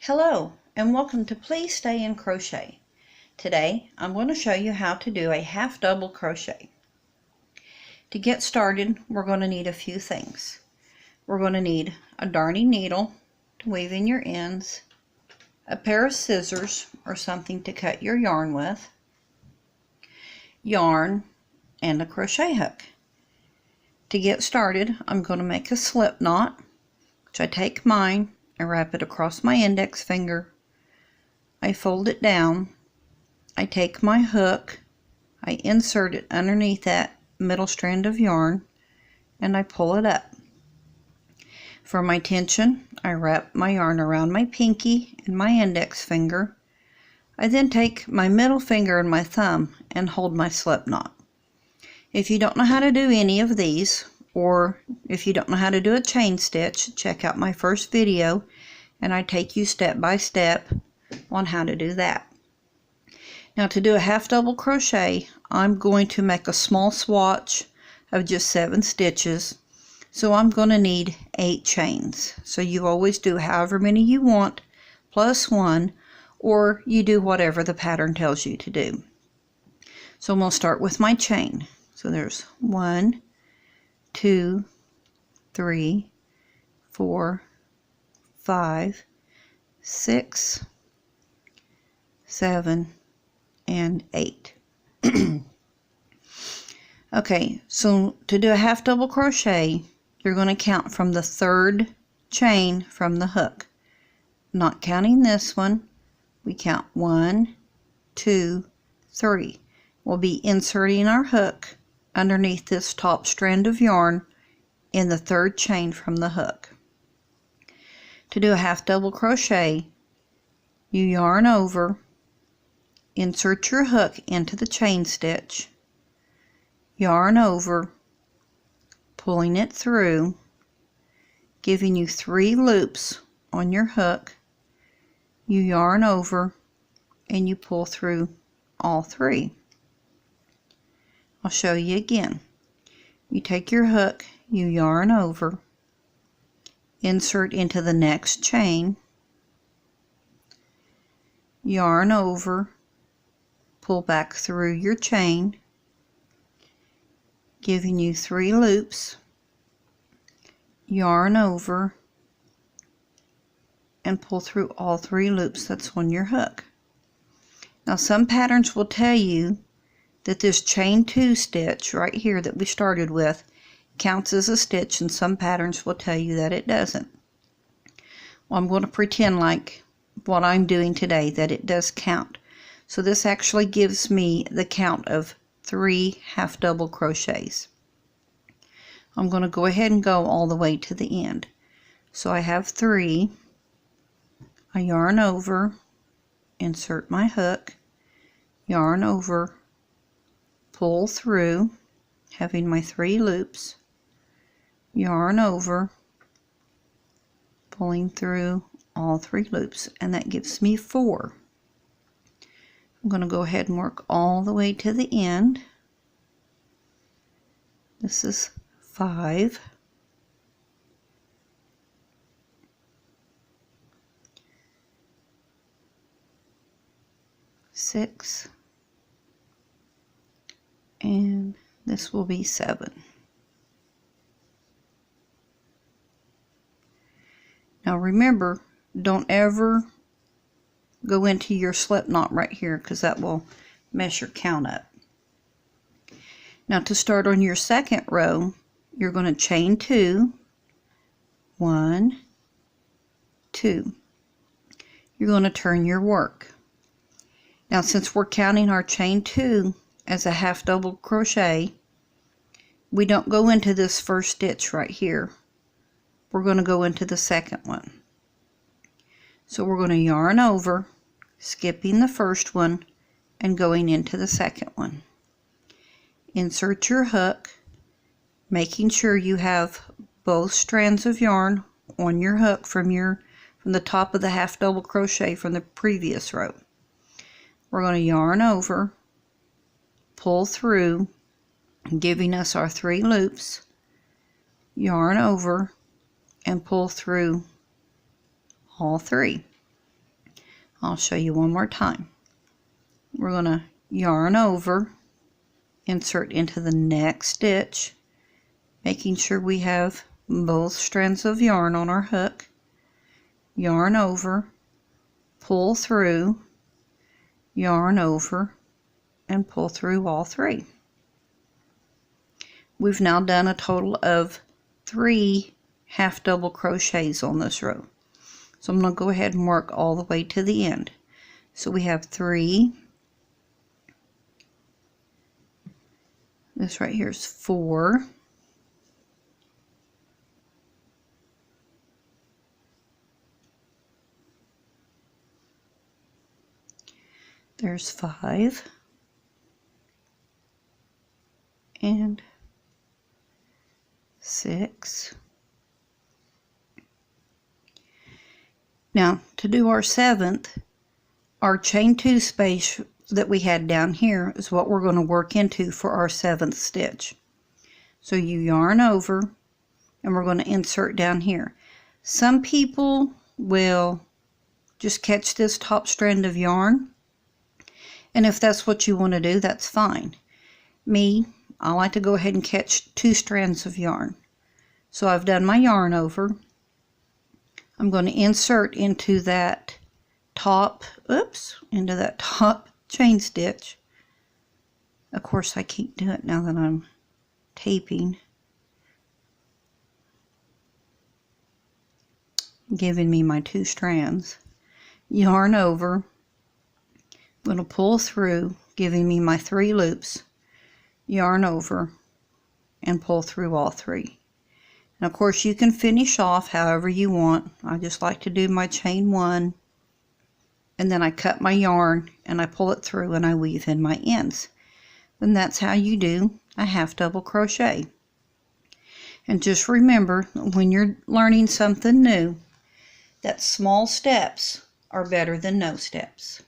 Hello and welcome to Please Stay in Crochet. Today I'm going to show you how to do a half double crochet. To get started, we're going to need a few things. We're going to need a darning needle to weave in your ends, a pair of scissors or something to cut your yarn with, yarn, and a crochet hook. To get started, I'm going to make a slip knot, which I take mine, I wrap it across my index finger, I fold it down, I take my hook, I insert it underneath that middle strand of yarn, and I pull it up. For my tension, I wrap my yarn around my pinky and my index finger. I then take my middle finger and my thumb and hold my slip knot. If you don't know how to do any of these, or if you don't know how to do a chain stitch, check out my first video and I take you step by step on how to do that. Now to do a half double crochet, I'm going to make a small swatch of just 7 stitches, so I'm going to need 8 chains. So you always do however many you want plus 1, or you do whatever the pattern tells you to do. So I'm going to start with my chain. So there's 1, 2, 3, 4, 5, 6, 7, and 8. Okay, so to do a half double crochet, you're going to count from the 3rd chain from the hook. Not counting this one, we count 1, 2, 3. We'll be inserting our hook underneath this top strand of yarn in the 3rd chain from the hook. To do a half double crochet, you yarn over, insert your hook into the chain stitch, yarn over, pulling it through, giving you 3 loops on your hook, you yarn over, and you pull through all 3. I'll show you again. You take your hook, you yarn over, insert into the next chain, yarn over, pull back through your chain, giving you 3 loops, yarn over, and pull through all 3 loops that's on your hook. Now some patterns will tell you that this chain 2 stitch right here that we started with counts as a stitch, and some patterns will tell you that it doesn't. Well, I'm going to pretend like what I'm doing today that it does count. So this actually gives me the count of 3 half double crochets. I'm going to go ahead and go all the way to the end. So I have 3, I yarn over, insert my hook, yarn over, pull through, having my 3 loops, yarn over, pulling through all 3 loops, and that gives me 4. I'm going to go ahead and work all the way to the end. This is 5, 6, and this will be 7. Now remember, don't ever go into your slip knot right here because that will mess your count up. Now to start on your 2nd row, you're going to chain 2, 1, 2. You're going to turn your work. Now since we're counting our chain 2 as a half double crochet, we don't go into this 1st stitch right here. We're going to go into the 2nd one. So we're going to yarn over, skipping the 1st one and going into the 2nd one. Insert your hook, making sure you have both strands of yarn on your hook from the top of the half double crochet from the previous row. We're going to yarn over, pull through, giving us our 3 loops, yarn over, and pull through all 3. I'll show you one more time. We're going to yarn over, insert into the next stitch, making sure we have both strands of yarn on our hook, yarn over, pull through, yarn over, and pull through all three. We've now done a total of 3 half double crochets on this row. So I'm going to go ahead and work all the way to the end. So we have 3, this right here is 4, there's 5, and 6. Now to do our 7th, our chain 2 space that we had down here is what we're going to work into for our 7th stitch. So you yarn over and we're going to insert down here. Some people will just catch this top strand of yarn, and if that's what you want to do, that's fine. Me, I like to go ahead and catch 2 strands of yarn. So I've done my yarn over. I'm going to insert into that top chain stitch. Of course, I can't do it now that I'm taping, giving me my 2 strands. Yarn over, I'm going to pull through, giving me my 3 loops, yarn over, and pull through all 3. And of course you can finish off however you want. I just like to do my chain 1, and then I cut my yarn and I pull it through and I weave in my ends. And that's how you do a half double crochet. And just remember, when you're learning something new, that small steps are better than no steps.